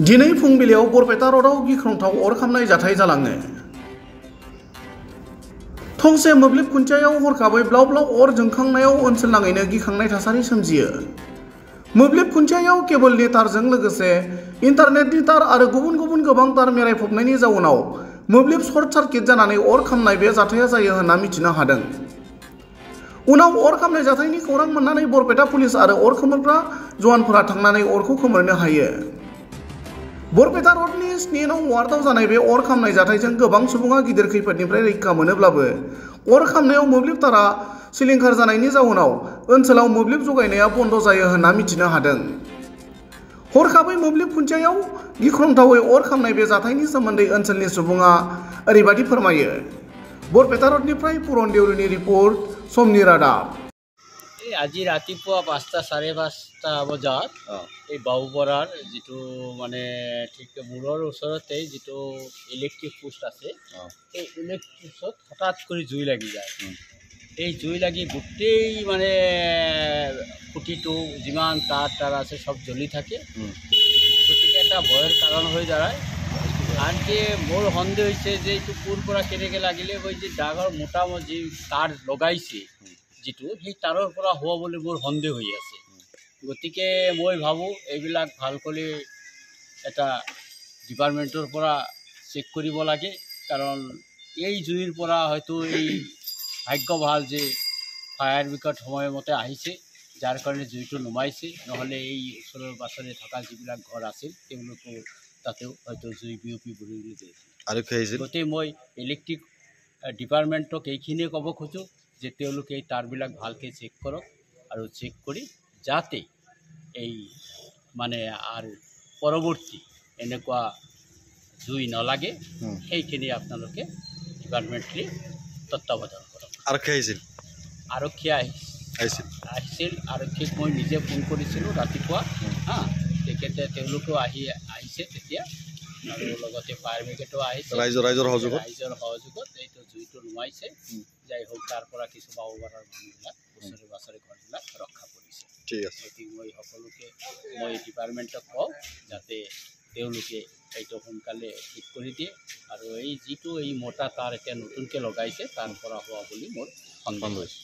दिनै फुंबिलियाव बरपेटा र'डआव गिख्रंथाव अर खामनाय जाथाय जालाङो। थंसे मोब्लिब खुन्थियायाव हरखाबै ब्लाव ब्लाव अर जोंखांनायाव ओनसोलनाङैनो गिखांनाय थासारि सोमजियो। मोब्लिब खुन्थियायाव केबोलनि तारजों लोगोसे इन्टारनेटनि तार आरो गुबुन गुबुन गोबां तार मेरायफबनायनि जाउनाव मोब्लिब सर्ट सार्किट जानानै अर खामनाय बे जाथाया जायो होनना मिथिनो हादों। उनाव अर खामनाय जाथायनि खौरां मोननानै बरपेटा पुलिस आरो अर खोमोरग्रा जवानफोरा थांनानै अरखौ खोमोरनो हायो। बरपेटा र'डनि 7 नं वार्डआव जानाय बे अर खामनाय जाथायजों गोबां सुबुङा गिदिर खैफोदनिफ्राय रैखा मोनोब्लाबो अर खामनायाव मोब्लिब तारा सिलिंखार जानायनि जाउनाव ओनसोलाव मोब्लिब जगायनाया बन्द जायो होनना मिथिनो हादों। हरखाबै मोब्लिब खुन्थियायाव गिख्रंथावै अर खामनाय बे जाथायनि सोमोन्दै ओनसोलनि सुबुङा ओरैबायदि फोरमायो। बरपेटा र'डनिफ्राय पुरन देउरिनि रिपर्ट, समनि रादाब। আজি ৰাতিপুৱা 5টা 5:30 বজাত এই বাবুপাৰাৰ যিটো মানে ঠিক মূৰৰ ওচৰতে যিটো ইলেক্ট্ৰিক পোষ্ট আছে এই ইলেক্ট্ৰিক পোষ্টত হঠাৎ কৰি জুই লাগি যায়। এই জুই লাগি গোটেই মানে খুঁটিটো যিমান তার আছে সব জ্বলি থাকে। গতিকে এটা ভয়ৰ কাৰণ হৈ দাঁড়ায়। আনকি মোৰ সন্দেহ হৈছে যে এইটো ক'ৰ পৰা কেনেকৈ লাগিলে হৈ যে ডাঙৰ মোটা যি তাৰ লগাইছে যিটো সেই তাৰৰ পৰা হোৱা বুলি মোৰ সন্দেহ হৈ আছে। গতিকে মই ভাবোঁ এইবিলাক ভাল কৰি এটা ডিপাৰ্টমেণ্টৰ পৰা চেক কৰিব লাগে, কাৰণ এই জুইৰ পৰা হয়তো এই ভাগ্য ভাল যে ফায়াৰ ব্ৰিগেড সময়মতে আহিছে, যাৰ কাৰণে জুইটো নুমাইছে। নহ'লে এই ওচৰৰ পাছৰে থকা যিবিলাক ঘৰ আছিল তেওঁলোকো তাতেও হয়তো জুই বিয়পি পৰিলে দিয়ে। গতিকে মই ইলেক্ট্ৰিক ডিপাৰ্টমেণ্টক এইখিনিয়ে ক'ব খোজোঁ যে তেওঁলোকে এই তাৰবিলাক ভালকৈ চেক কৰক আৰু চেক কৰি যাতে এই মানে আৰ পৰৱৰ্তী এনেকুৱা জুই নালাগে সেইখিনি আপোনালোকে ডিপাৰ্টমেণ্টলি তত্ত্বাৱধান কৰক। আৰক্ষী আহিছিল। আৰক্ষীক মই নিজে ফোন কৰিছিলোঁ ৰাতিপুৱা। তেওঁলোকেও আহিছে তেতিয়া, আৰু লগতে ফায়াৰ ব্ৰিগেডো আহিছে। ৰাইজৰ সহযোগত এইটো জুইটো নুমাইছে। যাই হোক, তাৰ পৰা কিছু বাবুপাৰাৰ মানুহবিলাক ওচৰে পাছৰে ঘৰবিলাক ৰক্ষা কৰিছে। গতিকে মই সকলোকে ডিপাৰ্টমেণ্টক কওঁ যাতে তেওঁলোকে এইটো সোনকালে ঠিক কৰি দিয়ে, আৰু এই যিটো এই মোটা তাৰ এতিয়া নতুনকৈ লগাইছে তাৰ পৰা হোৱা বুলি মোৰ সন্দেহ হৈছে।